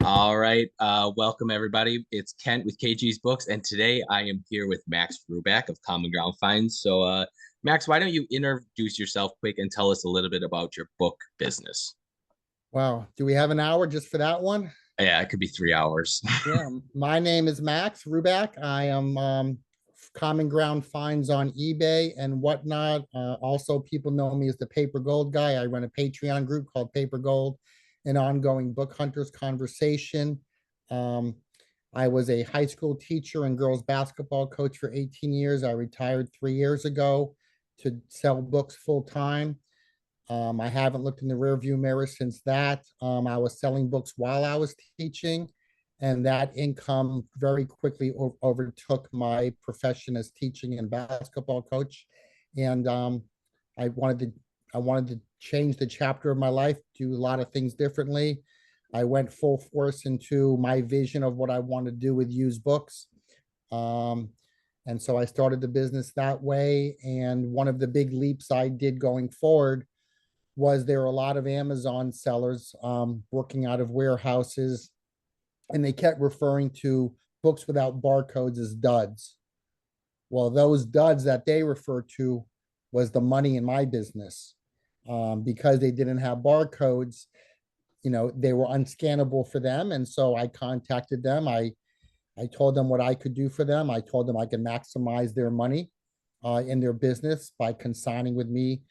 All right. Welcome everybody. It's Kent with KG's Books, and today I am here with Max Ruback of Common Ground Finds. Max, why don't you introduce yourself quick and tell us a little bit about your book business? Wow. Do we have an hour just for that one? Yeah, it could be 3 hours. Yeah. My name is Max Ruback. I am Common Ground Finds on eBay and whatnot. Also, people know me as the Paper Gold guy. I run a Patreon group called Paper Gold, an ongoing book hunters conversation. Um, I was a high school teacher and girls basketball coach for 18 years. I retired 3 years ago to sell books full time. I haven't looked in the rearview mirror since that. I was selling books while I was teaching, and that income very quickly overtook my profession as teaching and basketball coach. And I wanted to I wanted to change the chapter of my life, do a lot of things differently. I went full force into my vision of what I want to do with used books. Um, and so I started the business that way. And one of the big leaps I did going forward was there were a lot of Amazon sellers working out of warehouses, and they kept referring to books without barcodes as duds. Well, those duds that they referred to was the money in my business, because they didn't have barcodes. They were unscannable for them, and so I contacted them. I told them what I could do for them. I told them I could maximize their money in their business by consigning with me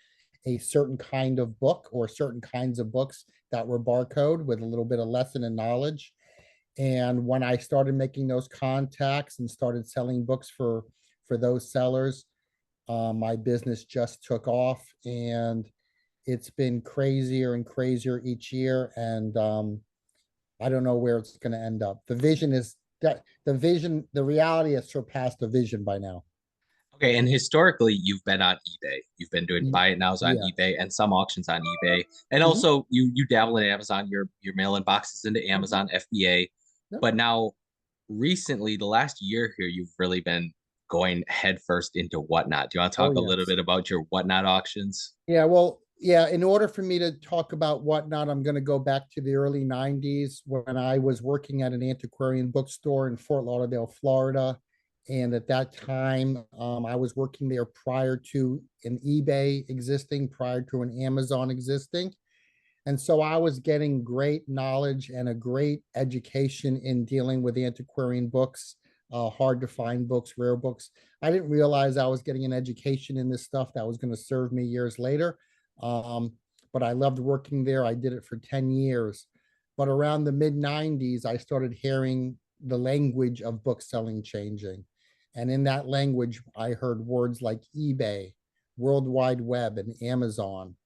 a certain kind of book or certain kinds of books that were barcode with a little bit of lesson and knowledge. And when I started making those contacts and started selling books for those sellers, my business just took off, and it's been crazier and crazier each year. And I don't know where it's going to end up. The reality has surpassed the vision by now. Okay, and historically, you've been on eBay. You've been doing buy it nows on Yeah. eBay and some auctions on eBay, and Mhm. also you dabble in Amazon. You're mailing boxes into Amazon FBA, Yep. but now recently, the last year here, you've really been going headfirst into Whatnot. Do you want to Oh, talk a little yes. bit about your Whatnot auctions? Yeah, well, yeah, in order for me to talk about whatnot, I'm going to go back to the early 90s when I was working at an antiquarian bookstore in Fort Lauderdale, Florida. And at that time, I was working there prior to an eBay existing, prior to an Amazon existing. And so I was getting great knowledge and a great education in dealing with antiquarian books, hard to find books, rare books. I didn't realize I was getting an education in this stuff that was going to serve me years later. Um, but I loved working there. I did it for 10 years. But around the mid 90s, I started hearing the language of book selling changing. And in that language, I heard words like eBay, World Wide Web, and Amazon.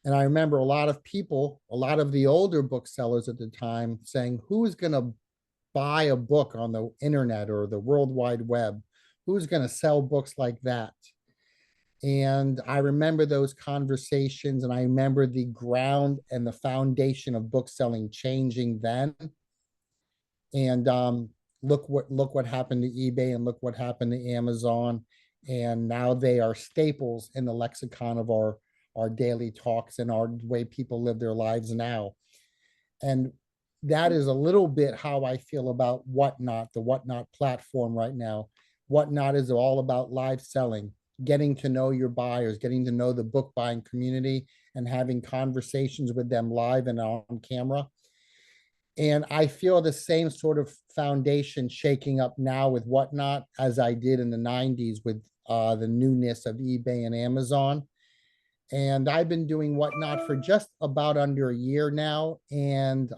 And I remember a lot of people, a lot of the older booksellers at the time saying, who's going to buy a book on the internet or the World Wide Web? Who's going to sell books like that? And I remember those conversations, and I remember the ground and the foundation of bookselling changing then. And look what happened to eBay, and look what happened to Amazon. And now they are staples in the lexicon of our daily talks and our way people live their lives now. And that is a little bit how I feel about Whatnot, the Whatnot platform right now. Whatnot is all about live selling, getting to know your buyers, getting to know the book buying community, and having conversations with them live and on camera. And I feel the same sort of foundation shaking up now with Whatnot as I did in the 90s with the newness of eBay and Amazon. And I've been doing Whatnot for just about under a year now. And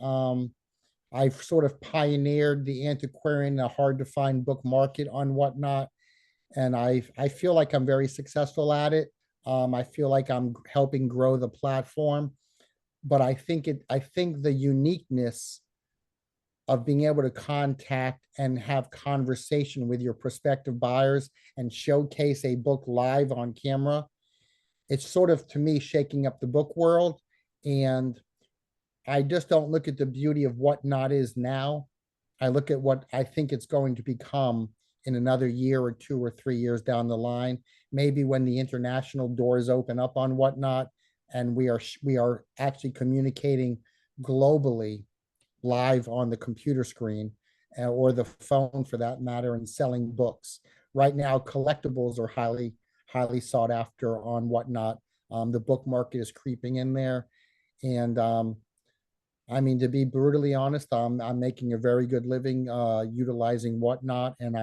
I've sort of pioneered the antiquarian, the hard to find book market on Whatnot. And I feel like I'm very successful at it. I feel like I'm helping grow the platform. But I think the uniqueness of being able to contact and have conversation with your prospective buyers and showcase a book live on camera, it's sort of, to me, shaking up the book world. And I just don't look at the beauty of what not is now. I look at what I think it's going to become in another year or 2 or 3 years down the line. Maybe when the international doors open up on Whatnot, and we are actually communicating globally live on the computer screen or the phone for that matter and selling books. Right now, collectibles are highly sought after on Whatnot. The book market is creeping in there. And I mean, to be brutally honest, I'm making a very good living utilizing Whatnot. And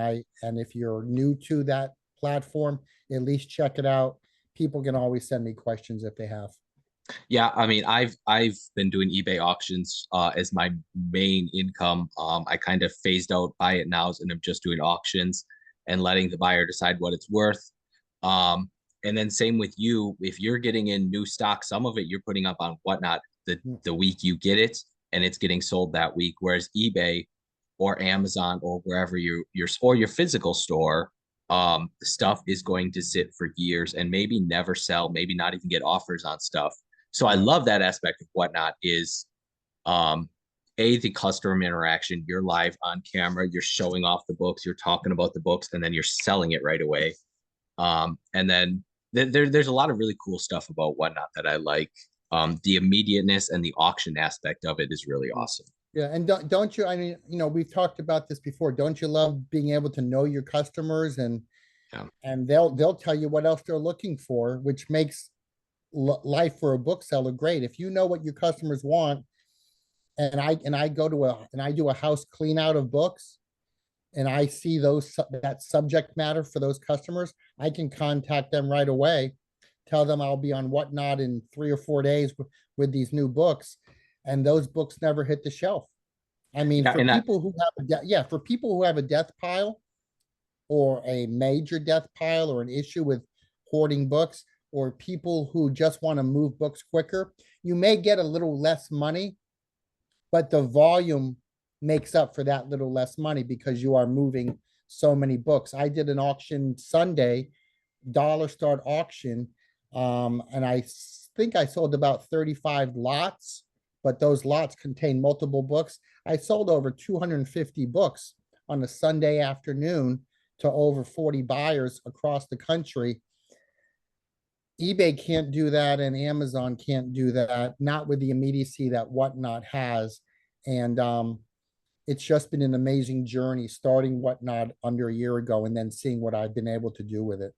if you're new to that platform, at least check it out. People can always send me questions if they have. Yeah, I mean, I've been doing eBay auctions as my main income. I kind of phased out buy it nows and I'm just doing auctions and letting the buyer decide what it's worth. Um, and then same with you, if you're getting in new stock, some of it you're putting up on Whatnot the week you get it, and it's getting sold that week. Whereas eBay or Amazon or wherever your physical store, stuff is going to sit for years and maybe never sell, maybe not even get offers on stuff. So I Yeah. love that aspect of Whatnot is um the customer interaction. You're live on camera, you're showing off the books, you're talking about the books, and then you're selling it right away. And then there's a lot of really cool stuff about Whatnot that I like. The immediateness and the auction aspect of it is really awesome. Yeah, and don't you? I mean, we've talked about this before. Don't you love being able to know your customers Yeah. and they'll tell you what else they're looking for, which makes life for a bookseller great. If you know what your customers want, and I go to a and I do a house clean out of books, and I see that subject matter for those customers, I can contact them right away, tell them I'll be on Whatnot in 3 or 4 days with these new books, and those books never hit the shelf. I mean, Yeah, for and I, people who have for people who have a death pile or a major death pile or an issue with hoarding books, or people who just want to move books quicker, you may get a little less money, but the volume makes up for that little less money because you are moving so many books. I did an auction Sunday, dollar start auction, and I think I sold about 35 lots, but those lots contain multiple books. I sold over 250 books on a Sunday afternoon to over 40 buyers across the country. eBay can't do that, and Amazon can't do that, not with the immediacy that Whatnot has. And it's just been an amazing journey starting Whatnot under a year ago and then seeing what I've been able to do with it.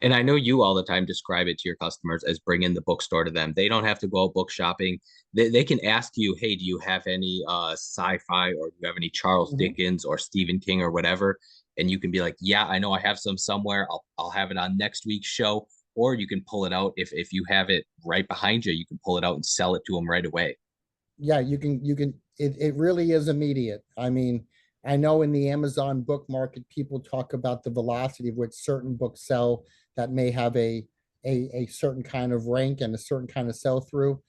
and I know you all the time describe it to your customers as bringing the bookstore to them. They don't have to go out book shopping. They can ask you, hey, do you have any sci-fi, or do you have any Charles Mhm. Dickens or Stephen King or whatever? And you can be like, yeah, I know I have some somewhere. I'll have it on next week's show. Or you can pull it out if you have it right behind you, you can pull it out and sell it to them right away. Yeah, it really is immediate. I mean, I know in the Amazon book market, people talk about the velocity of which certain books sell that may have a certain kind of rank and a certain kind of sell through,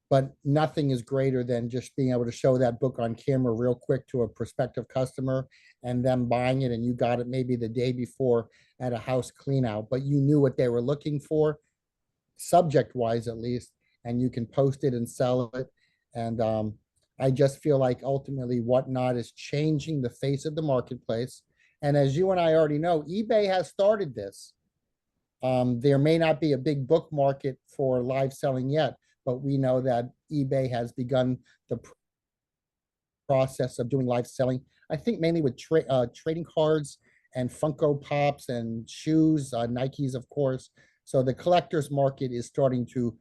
but nothing is greater than just being able to show that book on camera real quick to a prospective customer and them buying it, and you got it maybe the day before at a house clean out, but you knew what they were looking for, subject wise at least, and you can post it and sell it. And I just feel like ultimately Whatnot is changing the face of the marketplace. And as you and I already know, eBay has started this. There may not be a big book market for live selling yet, but we know that eBay has begun the process of doing live selling. I think mainly with trading cards and Funko Pops and shoes, Nikes, of course. So the collector's market is starting to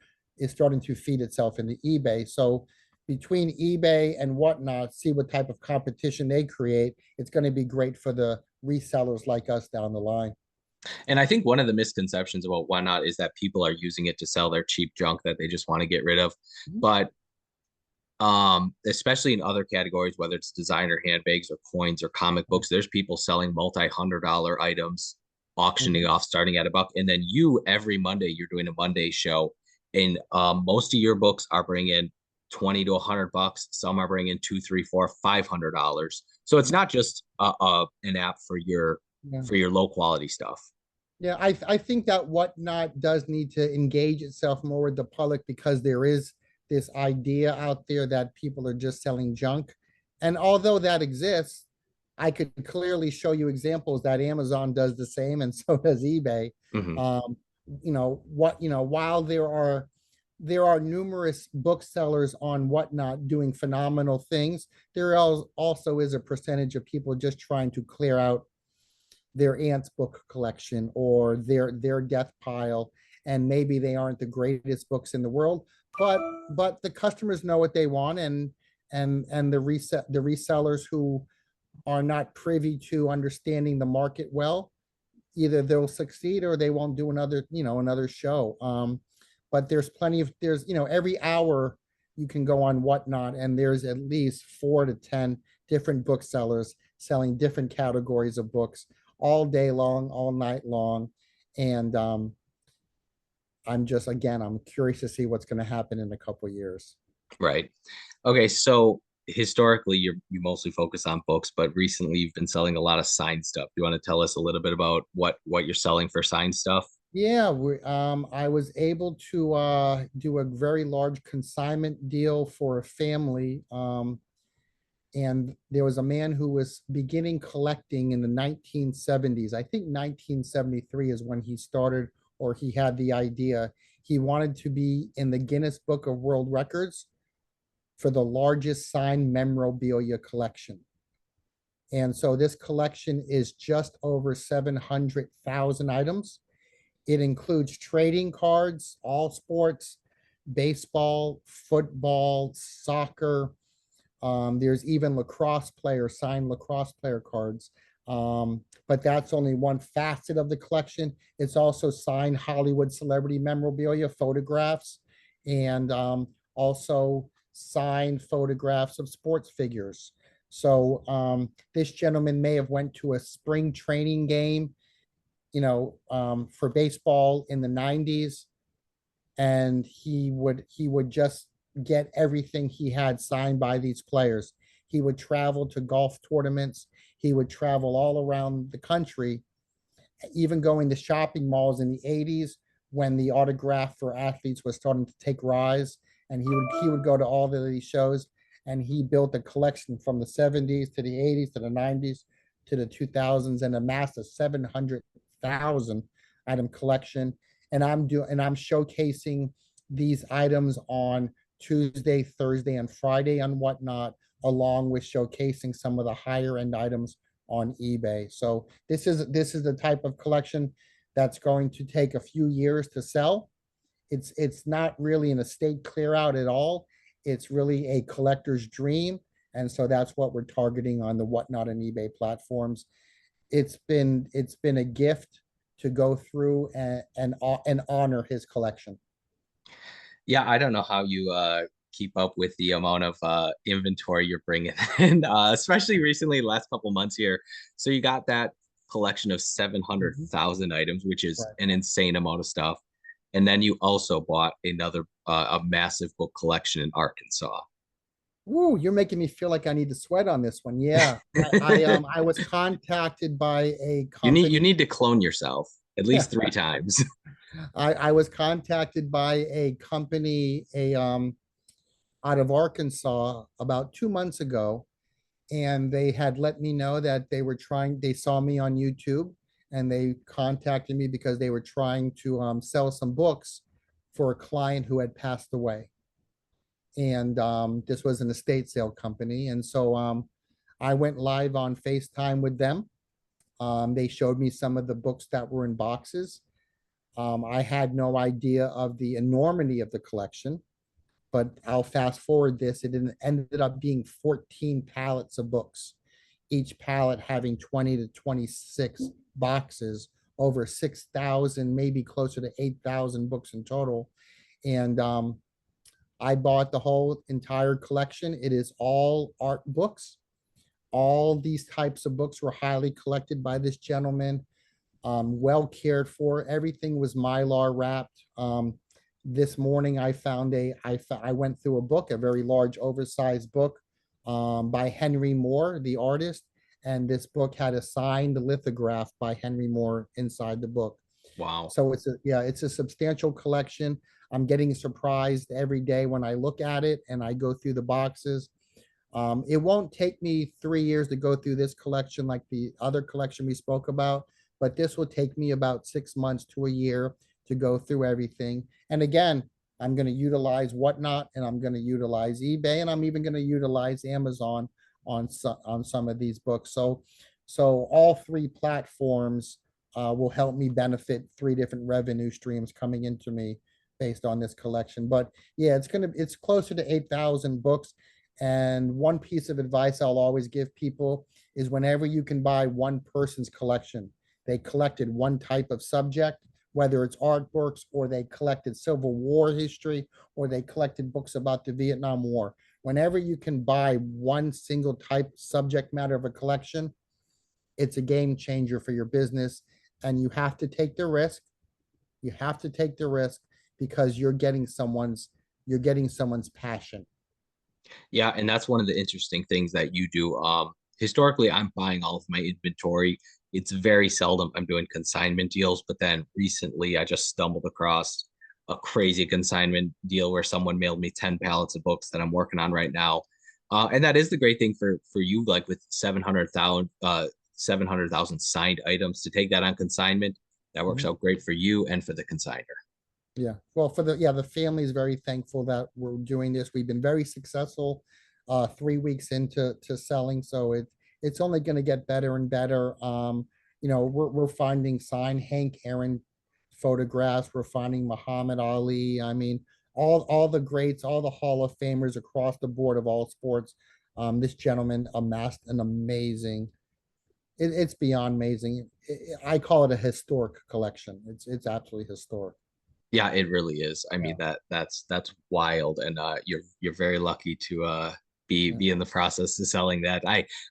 feed itself into eBay. So between eBay and Whatnot, see what type of competition they create. It's going to be great for the resellers like us down the line. And I think one of the misconceptions about Whatnot is that people are using it to sell their cheap junk that they just want to get rid of. But especially in other categories, whether it's designer handbags or coins or comic books, there's people selling multi-$100 items, auctioning Mhm. off starting at $1. And then you, every Monday, you're doing a Monday show, and most of your books are bringing 20 to $100. Some are bringing two, three, four, $500. So it's not just an app Yeah. for your low quality stuff. Yeah, I think that Whatnot does need to engage itself more with the public because there is this idea out there that people are just selling junk. And although that exists, I could clearly show you examples that Amazon does the same and so does eBay. Mhm. Um, while there are there are numerous booksellers on Whatnot doing phenomenal things. There also is a percentage of people just trying to clear out their aunt's book collection or their death pile, and maybe they aren't the greatest books in the world, but the customers know what they want, and the resellers who are not privy to understanding the market well, either they'll succeed or they won't do another show. But there's every hour you can go on Whatnot, and there's at least 4 to 10 different booksellers selling different categories of books all day long, all night long. And I'm curious to see what's going to happen in a couple of years. Right. Okay, so historically you mostly focus on books, but recently you've been selling a lot of signed stuff. Do you want to tell us a little bit about what you're selling for signed stuff? Yeah, I was able to do a very large consignment deal for a family. And there was a man who was beginning collecting in the 1970s. I think 1973 is when he started, or he had the idea. He wanted to be in the Guinness Book of World Records for the largest signed memorabilia collection. And so this collection is just over 700,000 items. It includes trading cards, all sports, baseball, football, soccer. There's even signed lacrosse player cards. But that's only one facet of the collection. It's also signed Hollywood celebrity memorabilia, photographs, and also signed photographs of sports figures. So this gentleman may have went to a spring training game, for baseball in the 90s, and he would just get everything he had signed by these players. He would travel to golf tournaments. He would travel all around the country, even going to shopping malls in the 80s when the autograph for athletes was starting to take rise. And he would go to all of these shows, and he built a collection from the 70s to the 80s to the 90s to the 2000s, and amassed a 700,000 item collection. And I'm showcasing these items on Tuesday, Thursday, and Friday on Whatnot, along with showcasing some of the higher end items on eBay. So this is the type of collection that's going to take a few years to sell. It's not really an estate clear out at all. It's really a collector's dream. And so that's what we're targeting on the Whatnot and eBay platforms. It's been a gift to go through and honor his collection. Yeah, I don't know how you keep up with the amount of inventory you're bringing in, especially recently, the last couple months here. So you got that collection of Mhm. 700,000 items, which is Right. an insane amount of stuff. And then you also bought another a massive book collection in Arkansas. Ooh, you're making me feel like I need to sweat on this one. Yeah. I was contacted by a You company. need to clone yourself at least three times. I was contacted by a company, out of Arkansas about 2 months ago, and they had let me know that they saw me on YouTube, and they contacted me because they were trying to sell some books for a client who had passed away. And this was an estate sale company. And so I went live on FaceTime with them. They showed me some of the books that were in boxes. I had no idea of the enormity of the collection, but I'll fast forward this. It ended up being 14 pallets of books, each pallet having 20 to 26 boxes, over 6,000, maybe closer to 8,000 books in total. And I bought the whole entire collection. It is all art books. All these types of books were highly collected by this gentleman, well cared for. Everything was Mylar wrapped. This morning, I went through a book, a very large, oversized book, by Henry Moore, the artist, and this book had a signed lithograph by Henry Moore inside the book. Wow. So it's a substantial collection. I'm getting surprised every day when I look at it and I go through the boxes. It won't take me 3 years to go through this collection like the other collection we spoke about, but this will take me about 6 months to a year to go through everything. And again, I'm going to utilize Whatnot, and I'm going to utilize eBay, and I'm even going to utilize Amazon on some of these books. So all three platforms will help me benefit three different revenue streams coming into me based on this collection. But yeah, it's closer to 8,000 books. And one piece of advice I'll always give people is whenever you can buy one person's collection, they collected one type of subject, whether it's art books or they collected Civil War history or they collected books about the Vietnam War. Whenever you can buy one single type subject matter of a collection, it's a game changer for your business. And you have to take the risk. You have to take the risk because you're getting someone's passion. Yeah, and that's one of the interesting things that you do. Historically, I'm buying all of my inventory. It's very seldom I'm doing consignment deals, but then recently I just stumbled across a crazy consignment deal where someone mailed me 10 pallets of books that I'm working on right now. And that is the great thing for you, like with 700,000 signed items to take that on consignment. That works Mhm. out great for you and for the consigner. Yeah. Well, the family is very thankful that we're doing this. We've been very successful 3 weeks into selling, so it's only going to get better and better. We're finding signed Hank Aaron photographs. We're finding Muhammad Ali. I mean, all the greats, all the Hall of Famers across the board of all sports. This gentleman amassed an amazing. It's beyond amazing. I call it a historic collection. It's absolutely historic. Yeah, it really is. I mean Yeah. that's wild, and you're very lucky to Yeah. be in the process of selling that.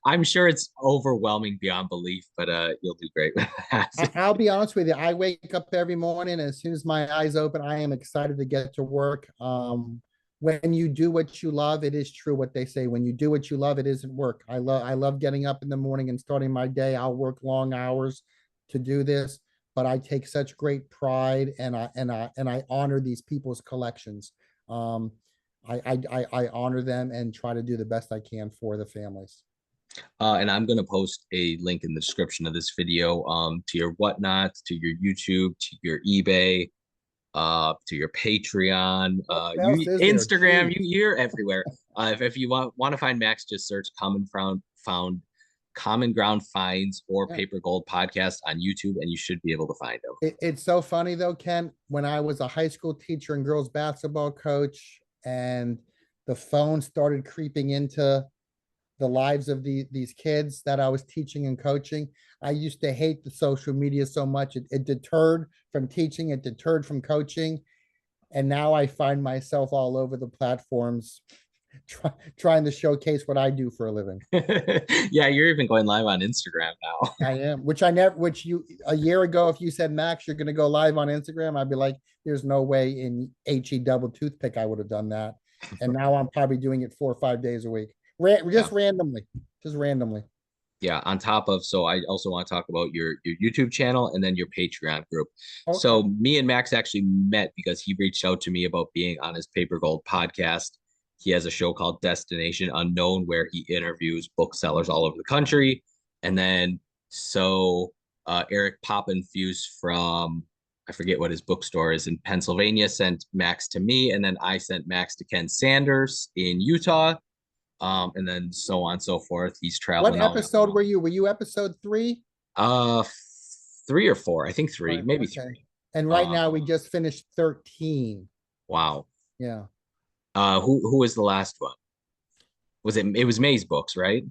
I'm sure it's overwhelming beyond belief, but you'll do great with that. I'll be honest with you. I wake up every morning, and as soon as my eyes open, I am excited to get to work. When you do what you love, it is true what they say. When you do what you love, it isn't work. I love getting up in the morning and starting my day. I'll work long hours to do this, but I take such great pride, and I honor these people's collections. Um, I honor them and try to do the best I can for the families. And I'm gonna post a link in the description of this video to your Whatnot, to your YouTube, to your eBay, to your Patreon, What else you is there? Instagram, Jeez. you're everywhere. If you want to find Max, just search Common Ground Finds or Yeah. Paper Gold Podcast on YouTube, and you should be able to find them. It's so funny though, Ken, when I was a high school teacher and girls basketball coach, and the phone started creeping into the lives of these kids that I was teaching and coaching. I used to hate the social media so much. It deterred from teaching, it deterred from coaching. And now I find myself all over the platforms trying to showcase what I do for a living. Yeah, you're even going live on Instagram now. I am, which I never, which you a year ago, if you said Max, you're going to go live on Instagram, I'd be like, there's no way in HE double toothpick I would have done that. And now I'm probably doing it 4 or 5 days a week, Yeah. just randomly, just randomly. Yeah, on top of, so I also want to talk about your YouTube channel and then your Patreon group. Okay. So me and Max actually met because he reached out to me about being on his Paper Gold podcast. He has a show called Destination Unknown where he interviews booksellers all over the country. And then so Eric Poppenfuse from I forget what his bookstore is in Pennsylvania sent Max to me, and then I sent Max to Ken Sanders in Utah, and then so on and so forth. He's What traveling all around the episode world. were you? Were you episode 3? Uh, 3 or 4, I think three, Right. maybe Okay. three. And right Um, now we just finished 13. wow. Yeah. Who was the last one? Was it? It was May's books, right?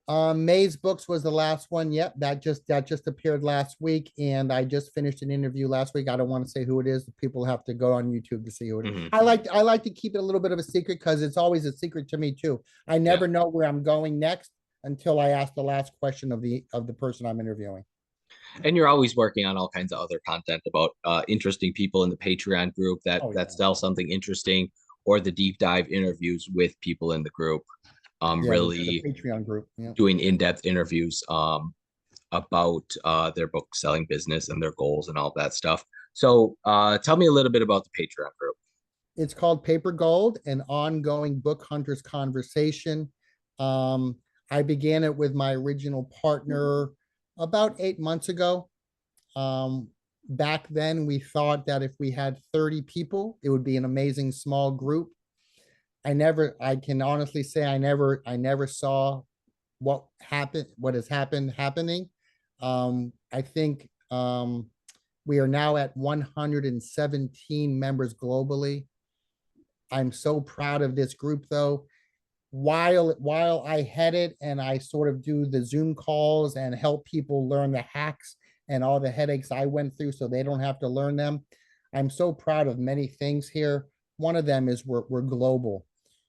May's books was the last one. Yep, that just appeared last week, and I just finished an interview last week. I don't want to say who it is. People have to go on YouTube to see who it is. Hmm. I like to keep it a little bit of a secret because it's always a secret to me too. I Yeah. never know where I'm going next until I ask the last question of the person I'm interviewing. And you're always working on all kinds of other content about interesting people in the Patreon group Oh that yeah, sell something interesting, or the deep dive interviews with people in the group. yeah. The Really Patreon group. Yeah. doing in-depth interviews about their book selling business and their goals and all that stuff. So tell me a little bit about the Patreon group. It's called Paper Gold, an ongoing book hunters conversation. Um, I began it with my original partner about 8 months ago. Um, back then we thought that if we had 30 people, it would be an amazing small group. I can honestly say I never saw what has happened happening. I think we are now at 117 members globally. I'm so proud of this group though. While I head it and I sort of do the Zoom calls and help people learn the hacks and all the headaches I went through so they don't have to learn them, I'm so proud of many things here. One of them is we're global.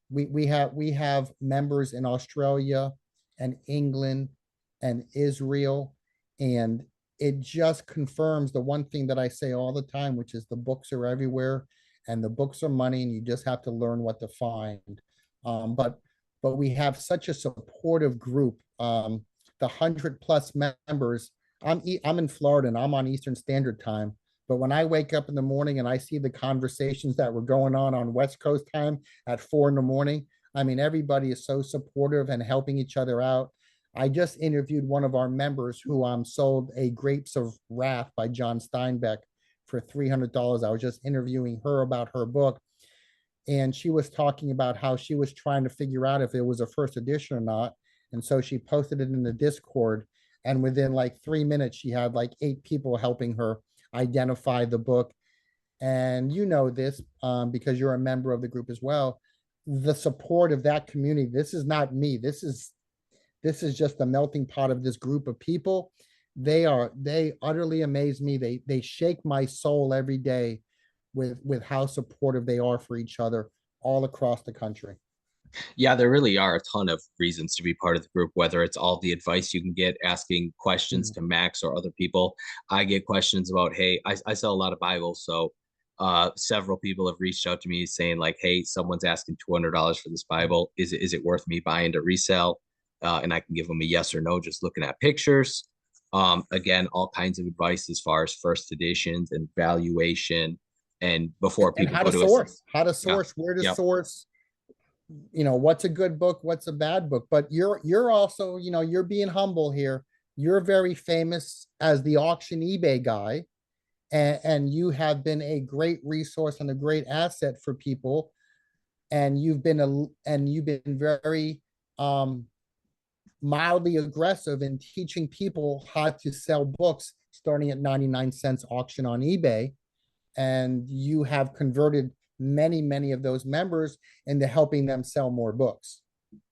We have members in Australia and England and Israel, and it just confirms the one thing that I say all the time, which is the books are everywhere and the books are money and you just have to learn what to find. But we have such a supportive group. The 100+ members. I'm in Florida and I'm on Eastern Standard Time. But when I wake up in the morning and I see the conversations that were going on West Coast time at 4 in the morning, I mean, everybody is so supportive and helping each other out. I just interviewed one of our members who sold a Grapes of Wrath by John Steinbeck for $300. I was just interviewing her about her book, and she was talking about how she was trying to figure out if it was a first edition or not. And so she posted it in the Discord, and within like 3 minutes, she had like 8 people helping her identify the book. And you know this because you're a member of the group as well. The support of that community. This is not me. This is just a melting pot of this group of people. They utterly amaze me. They shake my soul every day with how supportive they are for each other all across the country. Yeah, there really are a ton of reasons to be part of the group, whether it's all the advice you can get, asking questions Mhm. to Max or other people. I get questions about, hey, I sell a lot of Bibles. So several people have reached out to me saying, like, hey, someone's asking $200 for this Bible. Is it worth me buying to resell? And I can give them a yes or no, just looking at pictures. Again, all kinds of advice as far as first editions and valuation. And before And people go to us, how to yeah, source, where to yep. source, what's a good book, what's a bad book. But you're also, you're being humble here. You're very famous as the auction eBay guy, and you have been a great resource and a great asset for people. And you've been very mildly aggressive in teaching people how to sell books starting at 99 cents auction on eBay. And you have converted many of those members into helping them sell more books.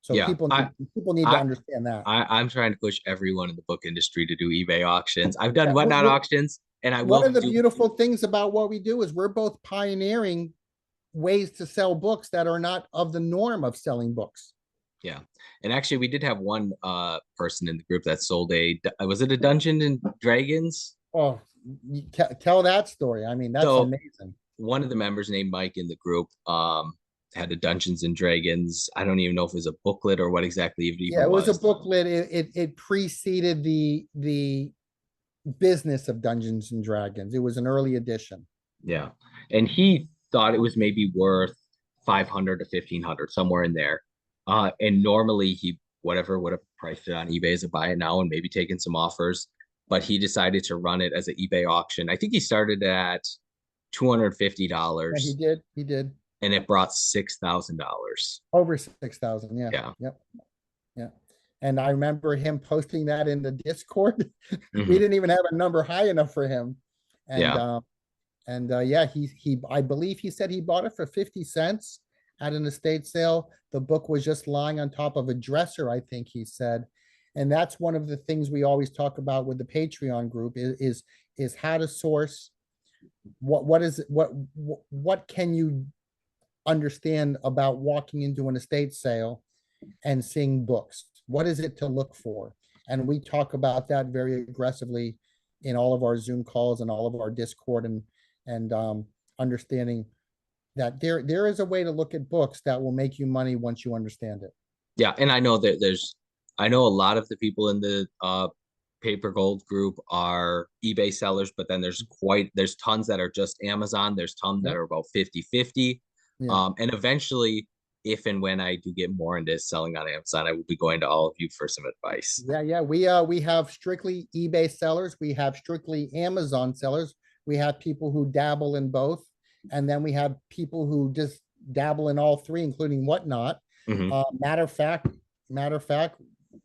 So Yeah, people need to I, understand that. I'm trying to push everyone in the book industry to do eBay auctions. I've done Yeah, whatnot auctions, and I one will of the do. beautiful things about what we do is we're both pioneering ways to sell books that are not of the norm of selling books. Yeah, and actually, we did have one person in the group that sold was it a Dungeons and Dragons? Oh, tell that story. I mean, that's So amazing. one of the members named Mike in the group had a Dungeons and Dragons. I don't even know if it was a booklet or what exactly it Yeah, even it was a was. booklet. It preceded the business of Dungeons and Dragons. It was an early edition. Yeah, and he thought it was maybe worth 500 to 1500, somewhere in there. And normally he whatever would have priced it on eBay as a buy it now and maybe taken some offers, but he decided to run it as an eBay auction. I think he started at Yeah, he $250 did. He did and it brought $6,000. over 6,000. Yeah. Yeah. Yep. Yeah. And I remember him posting that in the Discord. We Hmm. didn't even have a number high enough for him. And Yeah. yeah, he I believe he said he bought it for 50 cents at an estate sale. The book was just lying on top of a dresser, I think he said. And that's one of the things we always talk about with the Patreon group is how to source. What can you understand about walking into an estate sale and seeing books? What is it to look for? And we talk about that very aggressively in all of our Zoom calls and all of our Discord, and understanding that there is a way to look at books that will make you money once you understand it. Yeah, and I know that I know a lot of the people in the Paper Gold group are eBay sellers, but then there's tons that are just Amazon. There's tons that Yep. are about 50-50. Yeah. And eventually, if and when I do get more into selling on Amazon, I will be going to all of you for some advice. Yeah. We have strictly eBay sellers. We have strictly Amazon sellers. We have people who dabble in both, and then we have people who just dabble in all three, including whatnot. Hmm. Matter of fact,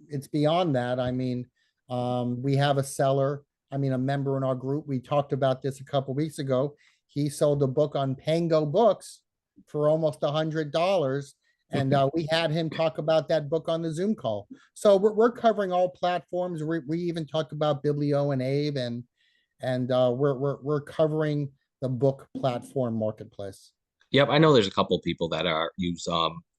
it's beyond that. I mean, we have a seller. I mean, a member in our group. We talked about this a couple weeks ago. He sold a book on Pango Books for almost $100, and we had him talk about that book on the Zoom call. So we're covering all platforms. We even talked about Biblio and Abe, and we're covering the book platform marketplace. Yep, I know there's a couple people that are use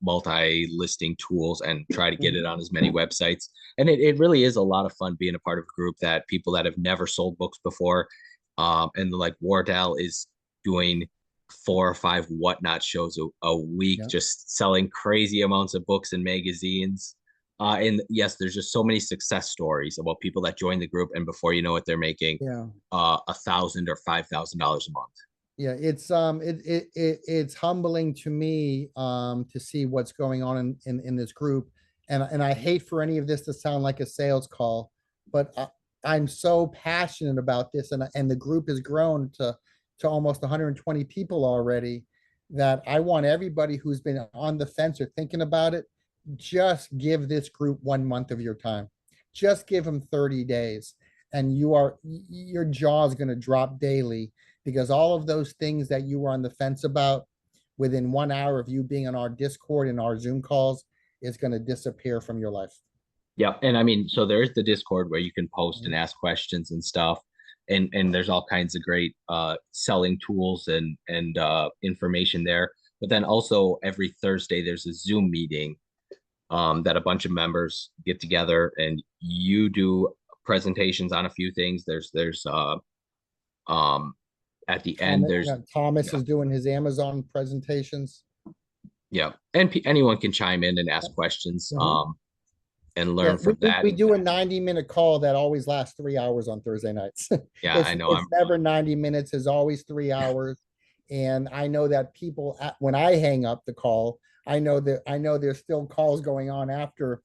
multi-listing tools and try to get it on as many websites. And it really is a lot of fun being a part of a group that people that have never sold books before. And like Wardell is doing 4 or 5 whatnot shows a week, Yeah, just selling crazy amounts of books and magazines. And yes, there's just so many success stories about people that join the group, and before you know it, they're making yeah. $1,000 or $5,000 a month. Yeah, it's humbling to me to see what's going on in this group. And I hate for any of this to sound like a sales call, but I'm so passionate about this, and the group has grown to almost 120 people already, that I want everybody who's been on the fence or thinking about it, just give this group 1 month of your time. Just give them 30 days, and your jaw is going to drop daily, because all of those things that you were on the fence about, within 1 hour of you being on our Discord and our Zoom calls, is going to disappear from your life. Yeah, and I mean, so there's the Discord where you can post and ask questions and stuff, and there's all kinds of great selling tools and information there. But then also every Thursday there's a Zoom meeting that a bunch of members get together and you do presentations on a few things. There's um at the end Thomas, there's Thomas yeah, is doing his Amazon presentations. yeah, and anyone can chime in and ask questions Mhm. and Yeah, learn we, from we, that. we do a 90-minute call that always lasts 3 hours on Thursday nights. Yeah, it's I know. it's never 90 minutes, it's always 3 hours. And I know that people when I hang up the call, I know there's still calls going on after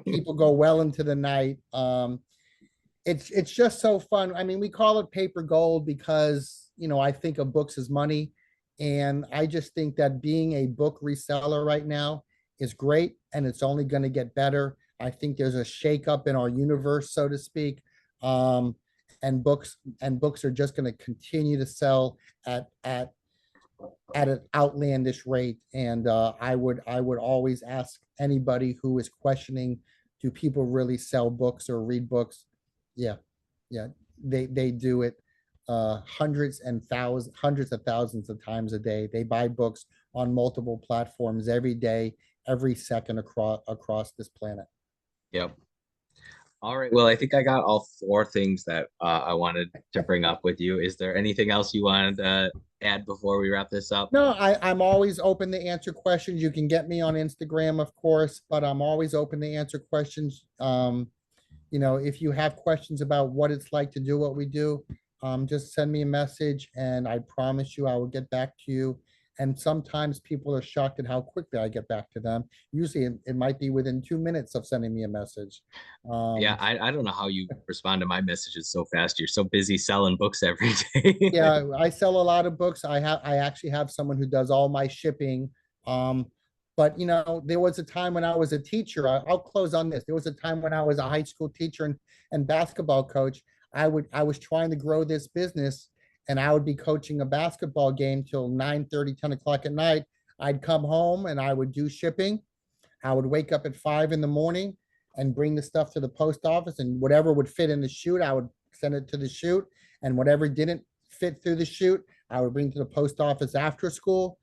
people go well into the night. It's just so fun. I mean, we call it paper gold because I think of books as money, and I just think that being a book reseller right now is great, and it's only going to get better. I think there's a shakeup in our universe, so to speak, um, and books are just going to continue to sell at an outlandish rate. And I would always ask anybody who is questioning, do people really sell books or read books? Yeah, yeah, they do it hundreds of thousands of times a day. They buy books on multiple platforms every day, every second across this planet. Yep. All right. Well, I think I got all 4 things that I wanted to bring up with you. Is there anything else you wanted to add before we wrap this up? No, I'm always open to answer questions. You can get me on Instagram, of course, but I'm always open to answer questions. If you have questions about what it's like to do what we do, just send me a message, and I promise you I will get back to you. And sometimes people are shocked at how quickly I get back to them. Usually it might be within 2 minutes of sending me a message. Yeah, Um, I don't know how you respond to my messages so fast. You're so busy selling books every day. yeah, I sell a lot of books. I actually have someone who does all my shipping. But there was a time when I was a teacher. I'll close on this. There was a time when I was a high school teacher and basketball coach. I was trying to grow this business, and I would be coaching a basketball game till 9:30, 10 o'clock at night. I'd come home and I would do shipping. I would wake up at 5 in the morning and bring the stuff to the post office, and whatever would fit in the chute, I would send it to the chute. And whatever didn't fit through the chute, I would bring to the post office after school.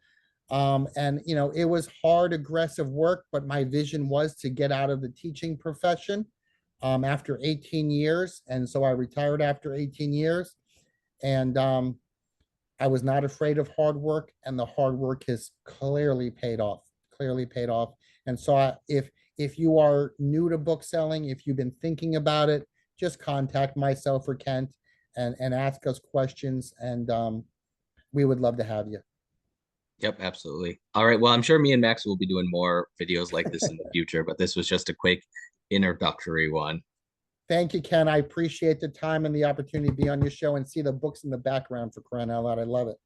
And it was hard, aggressive work, but my vision was to get out of the teaching profession after 18 years. And so I retired after 18 years. And I was not afraid of hard work, and the hard work has clearly paid off. Clearly paid off. And so if you are new to book selling, if you've been thinking about it, just contact myself or Kent, and ask us questions, and we would love to have you. Yep, absolutely. All right. Well, I'm sure me and Max will be doing more videos like this in the future, but this was just a quick introductory one. Thank you, Ken. I appreciate the time and the opportunity to be on your show and see the books in the background for crying out loud. I love it.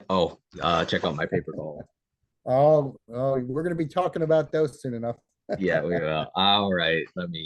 Oh, check out my paper goal. Oh, we're going to be talking about those soon enough. Yeah, we will. All right. Let me